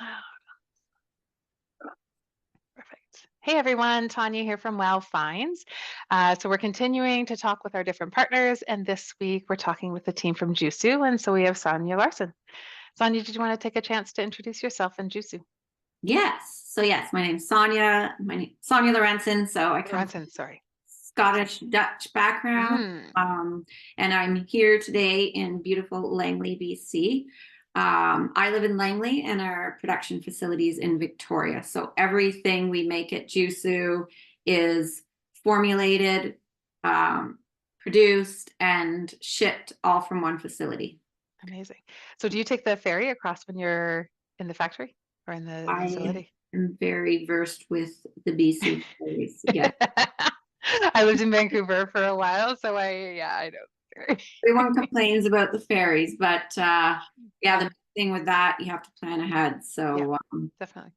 loud. Perfect. Hey everyone, Tanya here from Wow Finds. So we're continuing to talk with our different partners, and this week we're talking with the team from Jusu, and so we have Sonia Larson. Sonia, did you want to take a chance to introduce yourself and Jusu? Yes. So yes, my name's Sonia. My name Sonia Lorenzen. So I come from Lorenzen, sorry. Scottish Dutch background. Hmm. Um, and I'm here today in beautiful Langley, BC. I live in Langley and our production facilities in Victoria. So everything we make at Jusu is formulated, um, produced, and shipped all from one facility. Amazing. So do you take the ferry across when you're in the factory or in the I facility? am very versed with the BC ferries. Yeah. I lived in Vancouver for a while, so I know the ferry. Everyone complains about the ferries, but yeah, Yeah, the thing with that, you have to plan ahead. yeah, So definitely.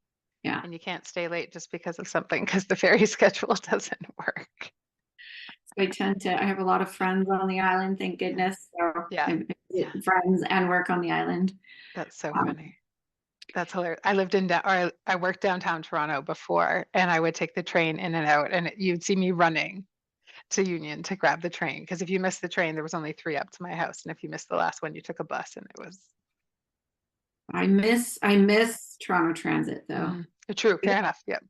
yeah, And you can't stay late just because of something because the ferry schedule doesn't work. so I have a lot of friends on the island, thank Yeah, goodness. So yeah, I yeah. visit friends and work on the island. That's so Um, funny. That's hilarious. I lived in, or I worked downtown Toronto before, and I would take the train in and out, and you'd see me running to Union to grab the train. Because if you missed the train, there was only three up to my house, and if you missed the last one, you took a bus, and it was I miss Toronto Transit though. true. Fair enough. Yep,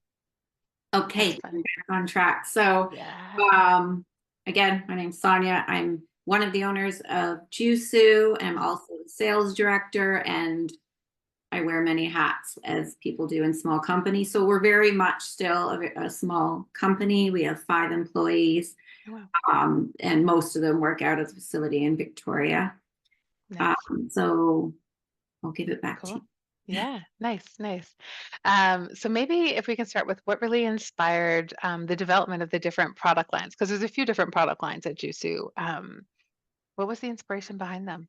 Okay, that's getting funny. back on track. So Yeah. um, again, my name's Sonia. I'm one of the owners of Jusu. I'm Mhm. also the sales director and I wear many hats as people do in small companies. So we're very much still a small company. We have 5 employees, Oh, wow. and most of them work out of the facility in Victoria. Nice. So I'll give it back to Cool. you. Yeah, nice, nice. So maybe if we can start with what really inspired the development of the different product lines, because there's a few different product lines at Jusu. What was the inspiration behind them?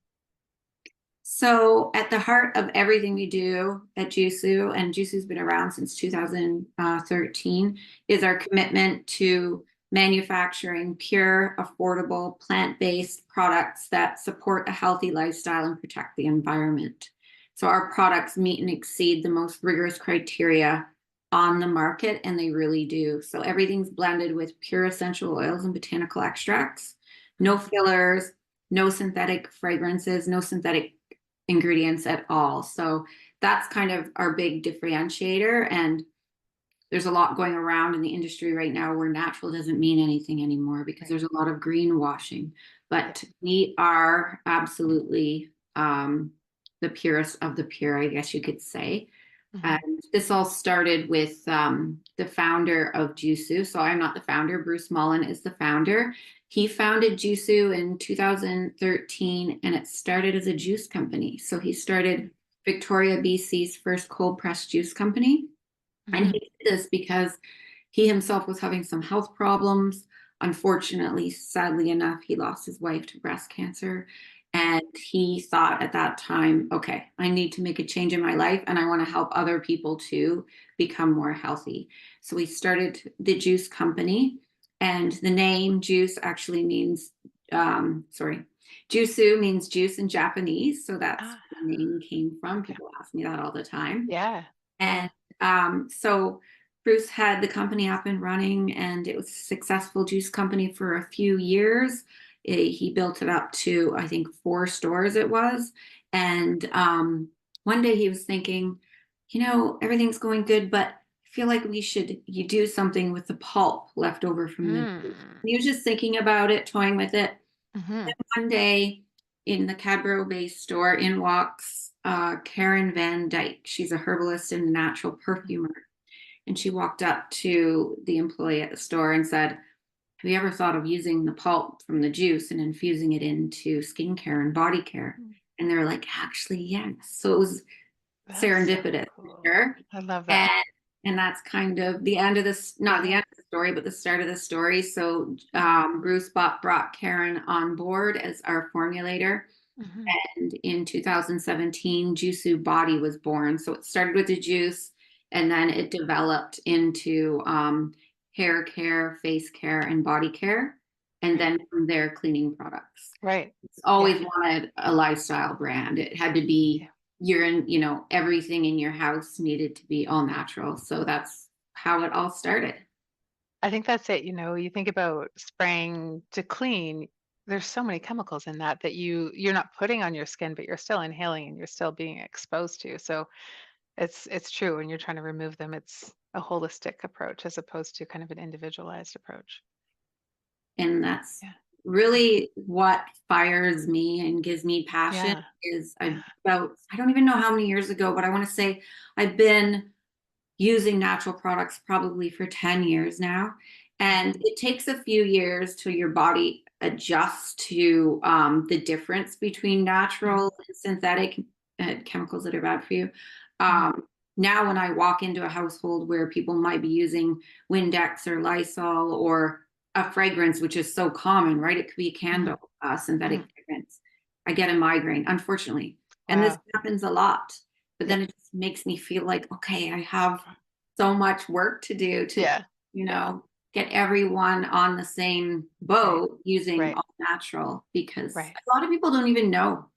So at the heart of everything we do at Jusu, and Jusu's been around since 2013, is our commitment to manufacturing pure, affordable, plant-based products that support a healthy lifestyle and protect the environment. So our products meet and exceed the most rigorous criteria on the market, and they really do. So everything's blended with pure essential oils and botanical extracts, no Mhm. fillers, no synthetic fragrances, no synthetic ingredients at all. So that's kind of our big differentiator. And there's a lot going around in the industry right now where natural doesn't mean anything anymore because Right. there's a lot of greenwashing. Yeah. But we are absolutely the purest of the pure, I guess you could say. Hmm. And this all started with the founder of Jusu. So I'm not the founder. Bruce Mullen is the founder. He founded Jusu in 2013, and it started as a juice company. So he started Victoria, BC's first cold pressed juice company. And he Hmm. did this because he himself was having some health problems. Unfortunately, sadly enough, he lost his wife to breast cancer. And he thought at that time, okay, I need to make a change in my life and I want to help other people to become more healthy. So he started the juice company. And the name juice actually means, sorry, Jusu means juice in Japanese. So that's Ah, where the name came from. okay. People ask me that all the time. Yeah. Yeah. And so Bruce had the company up and running, and it was a successful juice company for a few years. He built it up to, I think, 4 stores it was. And one day he was thinking, everything's going good, but I feel like you do something with the pulp left over from the juice. Hmm. And he was just thinking about it, toying with it. Hmm. One day in the Cadboro Bay store, in walks Karen Van Dyke. She's a herbalist and natural perfumer. And she walked up to the employee at the store and said, have you ever thought of using the pulp from the juice and infusing it into skincare and body care? And they're like, actually, yes. So it was That's so serendipitous for cool. sure. I love And that. that's kind of the end of this, not the Yeah. end of the story, but the start of the story. So Mm. Bruce brought Karen on board as our formulator. Mhm. And in 2017, Jusu Body was born. So it started with the juice and then it developed into hair care, face care, and body care. And Right. then from there, cleaning products. Right. It's always Yeah. wanted a lifestyle brand. It had to be Yeah. everything in your house needed to be all natural. So that's how it all started. I think that's it. You think about spraying to clean, there's so many chemicals in that that you're not putting on your skin, but you're still inhaling and you're still being exposed to. So it's true when you're trying to remove them, it's a holistic approach as opposed to kind of an individualized approach. And that's Yeah. really what fires me and gives me passion Yeah. is Yeah. I don't even know how many years ago, but I want to say I've been using natural products probably for 10 years now. Right. And it takes a few years till your body adjusts to the difference between Mhm. natural and synthetic chemicals that are bad for you. Mhm. Now, when I walk into a household where people might be using Windex or Lysol or a fragrance, which is so common, right? It could be a Mhm. candle, synthetic Mhm. fragrance. I get a migraine, unfortunately. And this Wow. happens a lot. But Yeah. then it just makes me feel like, okay, I have so much work to do to, Yeah. you Yeah. know, get everyone on the same Right. boat using Right. all natural because Right. a lot of people don't even know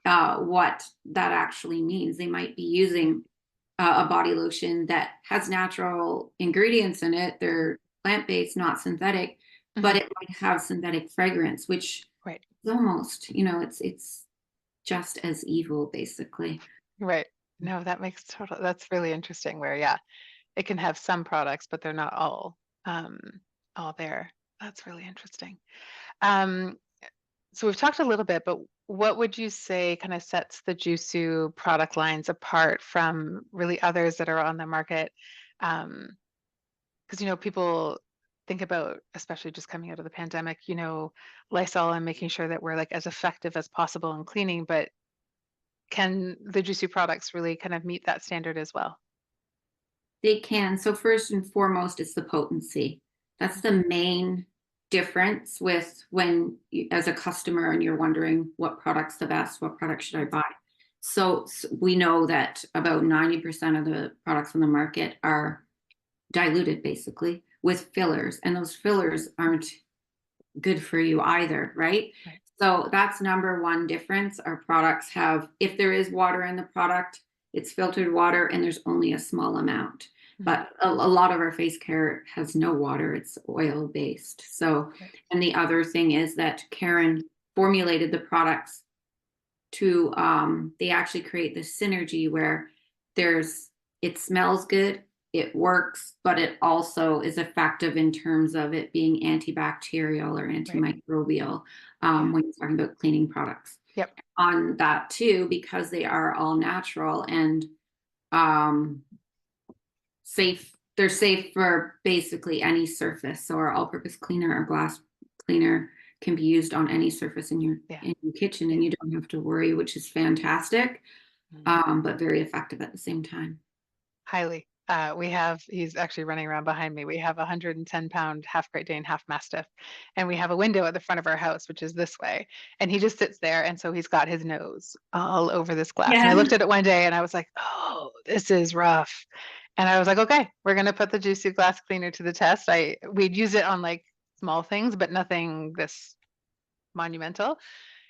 what that actually means. They might be Yeah. using a body lotion that has natural ingredients in it. They're plant-based, not synthetic, but Mhm. it might have synthetic fragrance, which Right. is almost, it's just as evil, basically. Right. No, that's really interesting where, yeah, it can have some products, but they're not um all there. That's really interesting. Um, so we've talked a little bit, but what would you say kind of sets the Jusu product lines apart from really others that are on the market? Because people think about, especially just coming out of the pandemic, Lysol and making sure that we're like as effective as possible in cleaning, but can the Juicy products really kind of meet that standard as well? They can. So first and foremost, it's the potency. That's Mhm. the main difference with when you, as a customer, and you're wondering what product's the best, what product should I Mhm. buy? So we know that about 90% of the products on the market are diluted basically with fillers, and those fillers aren't good for you either, right? Right. So that's number one difference. Our products have, if there is water in the product, it's filtered water and there's only a small amount. Mhm. But a lot of our face care has no water, it's oil based. So, Right. and the other thing is that Karen formulated the products to they actually create this synergy where there's it smells good, it works, but it also is effective in terms of it being antibacterial or Right. antimicrobial Yeah. when you're talking about cleaning products. Yep. On that too, because they are all natural and um, safe, they're safe for basically any surface. So our all-purpose cleaner or glass cleaner can be used on any surface in your Yeah. kitchen, Yeah. and you don't have to worry, which is fantastic, Mhm. but very effective at the same time. Highly. He's actually running around behind me. We have a 110-pound half Great Dane, half Mastiff, and we have a window at the front of our house, which is this way. And he just sits there. And so he's got his nose all over this glass. And I Yeah. looked at it one day and I was like, oh, this is rough. And I was like, okay, we're going to put the Juicy Glass Cleaner to the test. We'd use it on like small things, but nothing this monumental.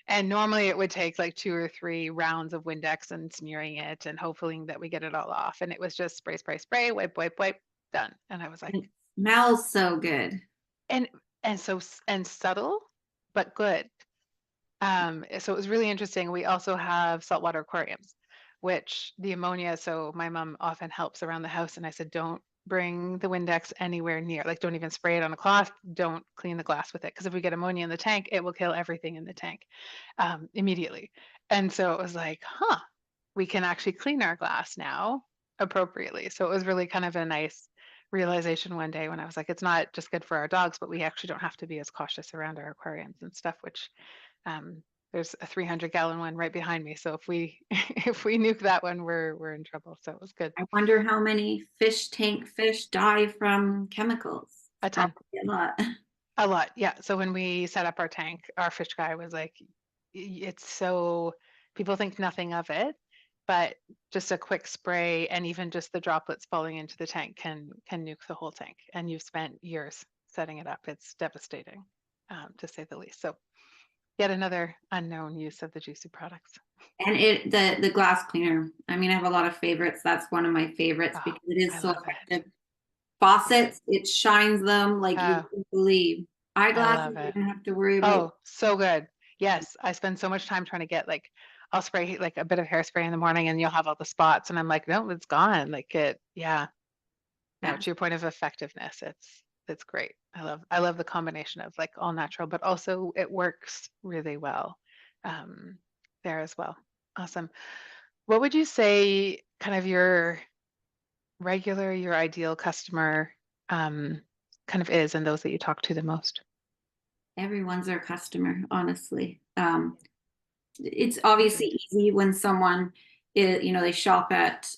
And normally it would take like 2 or 3 rounds of Windex and smearing it and hoping that we get it all off. And it was just spray, spray, spray, wipe, wipe, wipe, done. And I was like, And it smells so good. and and subtle, but good. So it was really interesting. We also have saltwater aquariums, which the ammonia, so my mom often helps around the house. And I said, don't bring the Windex anywhere near, like don't even spray it on a cloth. Don't clean the glass with it. Because if we get ammonia in the tank, it will kill everything in the tank immediately. And so it was like, huh, we can actually clean our glass now appropriately. So it was really kind of a nice realization one day when I was like, it's not just good for our dogs, but we actually don't have to be as cautious around our aquariums and stuff, which there's a 300-gallon one right behind me. So if we if we nuke that one, we're in trouble. So it was good. I wonder how many fish tank fish die from chemicals. It's A ton. probably a lot. A lot. Yeah. So when we set up our tank, our fish guy was like, It's so people think nothing of it, but just a quick spray and even just the droplets falling into the tank can nuke the whole tank. And you've spent years setting it up. It's devastating, to say the least. So Yet another unknown use of the Jusu products. And the glass cleaner. I mean, I have a lot of favorites. That's one of my favorites Oh, because it is I so love it. effective. Yeah. Faucets, it shines them like you Oh, wouldn't believe. I Eyeglasses, love you it. don't have to worry about. Oh, so good. Yes, I spend so much time trying to get like I'll spray like a bit of hairspray in the morning and you'll have all the spots and I'm like, no, it's gone. Like it, yeah. No, Yeah, to your point of effectiveness, it's great. I love the combination of like all natural, but also it works really well um, there as well. Awesome. What would you say kind of your regular, your ideal customer um, kind of is and those that you talk to the most? everyone's our customer, honestly. It's Perfect. obviously easy when someone is, they shop at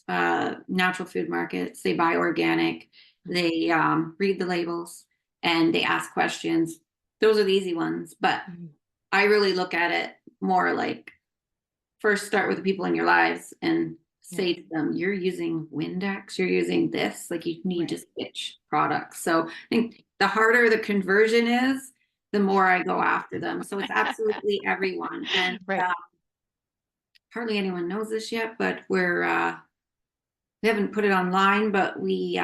natural food markets, they buy organic, Mhm. they read the labels, and they ask questions. Those are the easy ones. But Mhm. I really look at it more like first start with the people in your lives and Yeah, say to them, you're using Windex, you're using this, like you need to right. switch products. So I think the harder the conversion is, the more I go after them. So it's absolutely everyone. And Right. hardly anyone knows this yet, but we haven't put it online, but we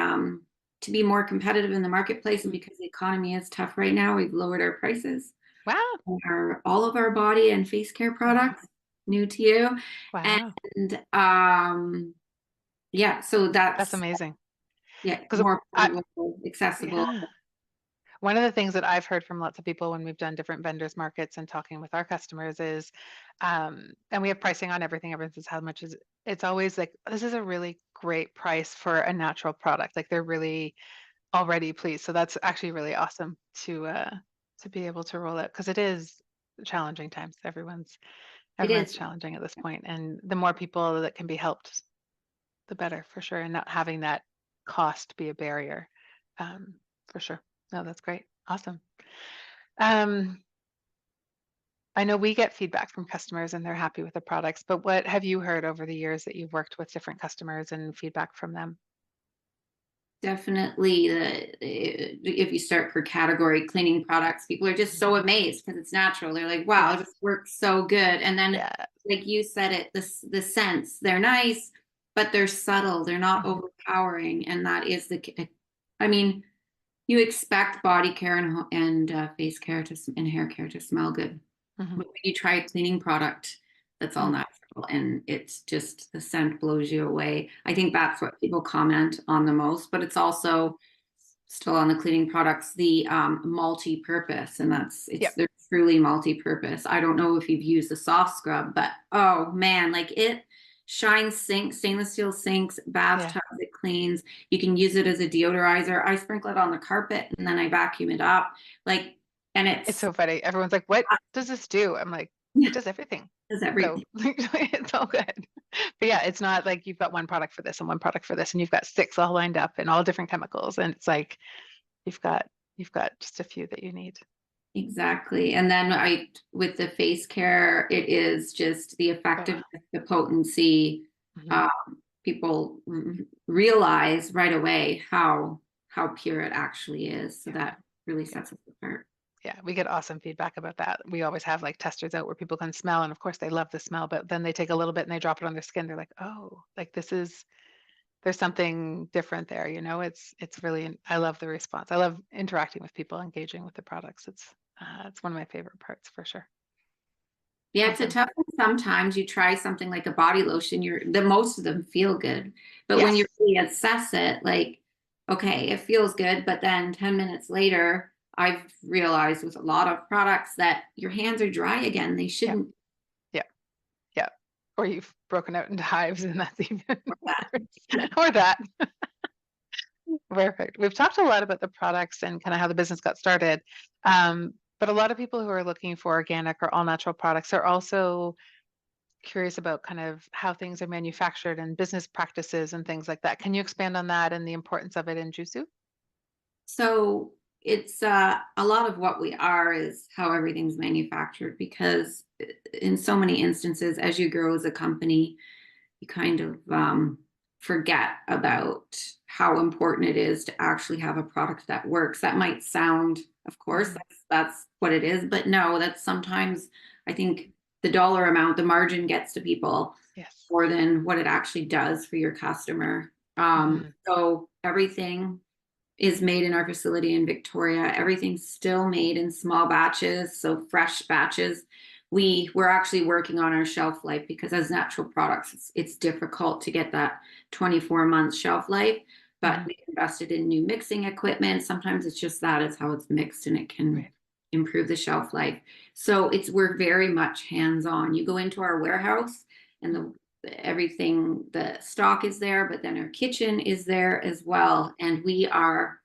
to be more competitive in the marketplace and Mm. because the economy is tough right now, we've lowered our prices Wow. on all of our body and face care products, new to you. Wow. And yeah, so That's that's amazing. yeah, Because more I, affordable, accessible. yeah. One of the things that I've heard from lots of people when we've done different vendors markets and talking with our customers is, and we have pricing on everything. Everyone says how much is it's always like this is a really great price for a natural product. Like they're really already pleased. So that's actually really awesome to be able to roll out because it is challenging times. It Everyone's is. challenging at this point, and the more people that can be helped, the better for sure, and not having that cost be a barrier, for sure. No, that's great. Awesome. Um, I know we get feedback from customers and they're happy with the products, but what have you heard over the years that you've worked with different customers and feedback from them? Definitely if you start per category cleaning products, people are just so Mhm. amazed because it's natural. They're like, wow, it Yes. just works so good. And then Yeah. like you said it, the scents, they're nice, but they're subtle. They're not Mhm. overpowering. And that is I mean, you expect body care and face care and hair care to smell good. Mhm. But when you try a cleaning product that's all Mhm. natural and it's just the scent blows you away. I think that's what people comment on the most, but it's also still on the cleaning products, the multi-purpose, and Yep. they're truly multi-purpose. I don't know if you've used the soft scrub, but oh man, like it shines sinks, stainless steel sinks, Yeah. bathtubs, it cleans. You can use it as a deodorizer. I sprinkle it on the carpet and then I vacuum it up. Like, and It's it's so funny. Everyone's like, "What does this do?" I'm like, "It yeah, does everything." does So everything. it's all good. But yeah, it's not like you've got one product for this and one product for this, and you've got six all lined up and all different chemicals, and it's like you've got you've got just a few that you need. Exactly. And then with the face care, it is just the Oh, effectiveness, the potency. mhm. Um, people realize right away how pure it actually is. So Yeah, that really yeah, sets us apart. yeah. We get awesome feedback about that. We always have like testers out where people can smell, and of course they love the smell, but then they take a little bit and they drop it on their skin. They're like, "Oh, like this is there's something different there." It's really I love the response. I love interacting with people, engaging with the products. It's one of my favorite parts for sure. Yeah, it's a Awesome. tough one. Sometimes you try something like a body lotion, the most of them feel good. But when you Yes. really assess it, like, okay, it feels good, but then 10 minutes later, I've realized with a lot of products that your hands are dry again. They Yeah. shouldn't Yeah. Yeah. Or you've broken out into hives and that's even work that. worse. Or that. Perfect. We've talked a lot about the products and kind of how the business got started. But a lot of people who are looking for organic or all natural products are also curious about kind of how things are manufactured and business practices and things like that. Can you expand on that and the importance of it in Jusu? So it's a lot of what we are is how everything's manufactured because in so many instances, as you grow as a company, you kind of forget about how important it is to actually have a product that works. That might sound of course, Mhm. that's what it is. But no, that's sometimes I think the dollar amount, the margin gets to people Yes. more than what it actually does for your customer. Mhm. So everything is made in our facility in Victoria. Everything's still made in small batches, so fresh batches. We're actually working on our shelf life because as natural products, it's difficult to get that 24-month shelf life. But Mhm. we invested in new mixing equipment. Sometimes it's just that it's how it's mixed and it can Right. improve the shelf life. So we're very much hands-on. You go into our warehouse and Mhm. everything, the stock is there, but then our kitchen is there as well. And we are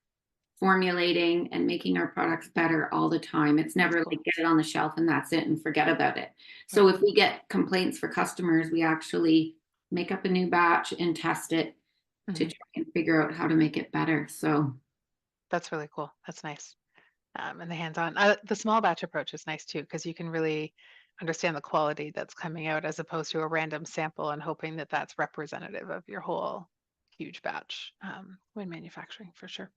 formulating and making our products better all the time. It's That's never cool. like get it on the shelf and that's it and forget about it. So Right. if we get complaints for customers, we actually make up a new batch and test it to Mhm. try and figure out how to make it better. So That's really cool. That's nice. And the hands-on. The small batch approach is nice too, because you can really understand the quality that's coming out as opposed to a random sample and hoping that that's representative of your whole huge batch when manufacturing for sure.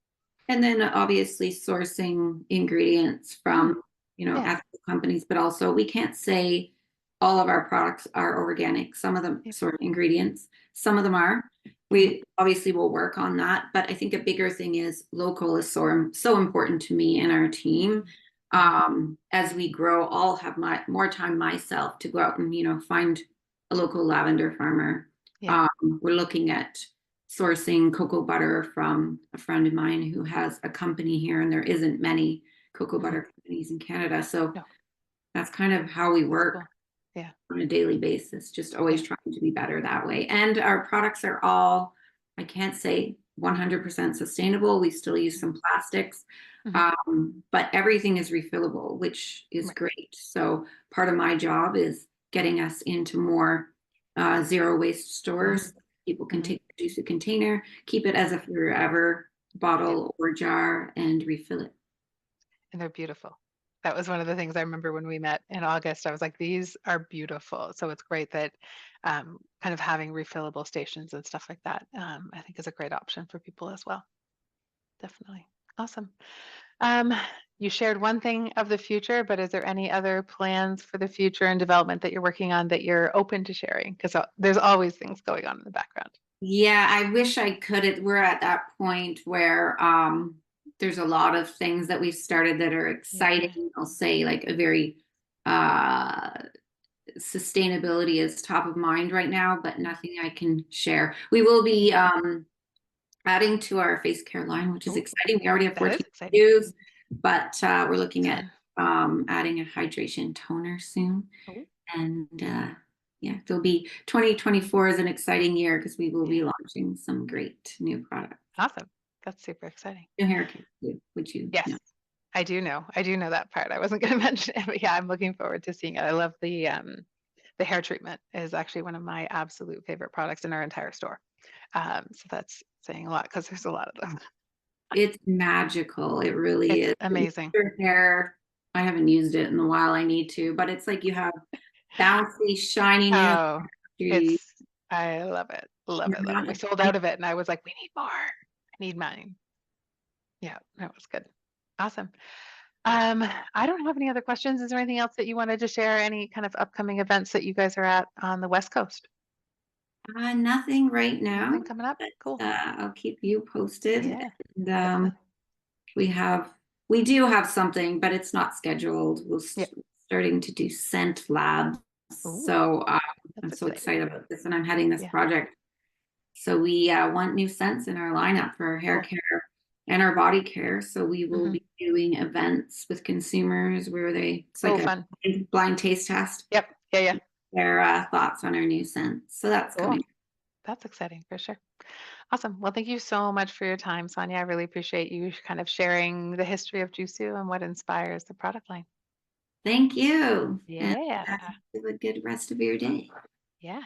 and then obviously sourcing ingredients Mm, from, yeah. ethical companies, but also we can't say all of our products are organic. Some of them, Yep. sort of ingredients, some of them are. Mhm. We obviously will work on that, but I think a bigger thing is local is so important to me and our team. Mhm. As we grow, I'll have more time myself to go out and find a local lavender farmer. Yeah. Um, we're looking at sourcing cocoa butter from a friend of mine who has a company here, and there isn't many cocoa Mhm. butter companies in Canada. So No, that's kind of how we that's work cool. Yeah. on a daily basis, just always Yeah. trying to be better that way. And our products are all, I can't say 100% sustainable. We still use Mhm. some plastics, Mhm. but everything is refillable, which is Right. great. So part of my job is getting us into more zero waste Mhm. stores. People can Mhm. take the Jusu container, keep it as a forever Yep. bottle or jar, and refill it. And they're beautiful. That was one of the things I remember when we met in August. I was like, these are beautiful. So it's great that kind of having refillable stations and stuff like that, I think is a great option for people as well. Definitely. Awesome. Um, you shared one thing of the future, but is there any other plans for the future and development that you're working on that you're open to sharing? Because there's always things going on in the background. Yeah, I wish I could. We're at that point where there's a lot of things that we've started that are Yeah. exciting. I'll say like a very uh sustainability is top of mind right now, but Mm. nothing I can share. We will be Okay. adding to our face care line, which is Oh, exciting. We already have that 14 is exciting. SKUs, but we're looking at Fun. adding a hydration toner soon. Oh, And yeah, it'll be 2024 is an exciting year because we will yeah. be launching some great new products. Awesome. That's super exciting. New hair care, which you Yes. know. I do know. I do know that part. I wasn't going to mention it, but yeah, I'm looking forward to seeing it. I love the hair treatment is actually one of my absolute favorite products in our entire store. So that's saying a lot because there's a lot of them. It's magical. It really It's is. It makes amazing. your hair, I haven't used it in a while. I need to, but it's like you have bouncy, shiny new Oh, hair. it's I love it. Love You're it. Love it. not We sold out of it and I was like, we need more. I need mine. Yeah, that was good. Awesome. I don't have any other questions. Is there anything else that you wanted to share? Any kind of upcoming events that you guys are at on the West Coast? nothing right now, Nothing coming up? but Cool. I'll keep you posted. Yeah, And definitely. we have, we do have something, but it's not scheduled. Yeah. Starting to do scent labs. Ooh, So I'm that's so exciting. excited about this, and I'm heading this Yeah, project. So we want new scents in our lineup for our hair cool. care and our body care. So we will Hmm. be doing events with consumers where it's like Oh, a fun. blind taste test, Yep. Yeah, yeah. their thoughts on our new scents. So that's Cool. coming. That's exciting for sure. Awesome. Well, thank you so much for your time, Sonia. I really appreciate you kind of sharing the history of Jusu and what inspires the product line. Thank you. And Yeah. have a good rest of your day. Yeah.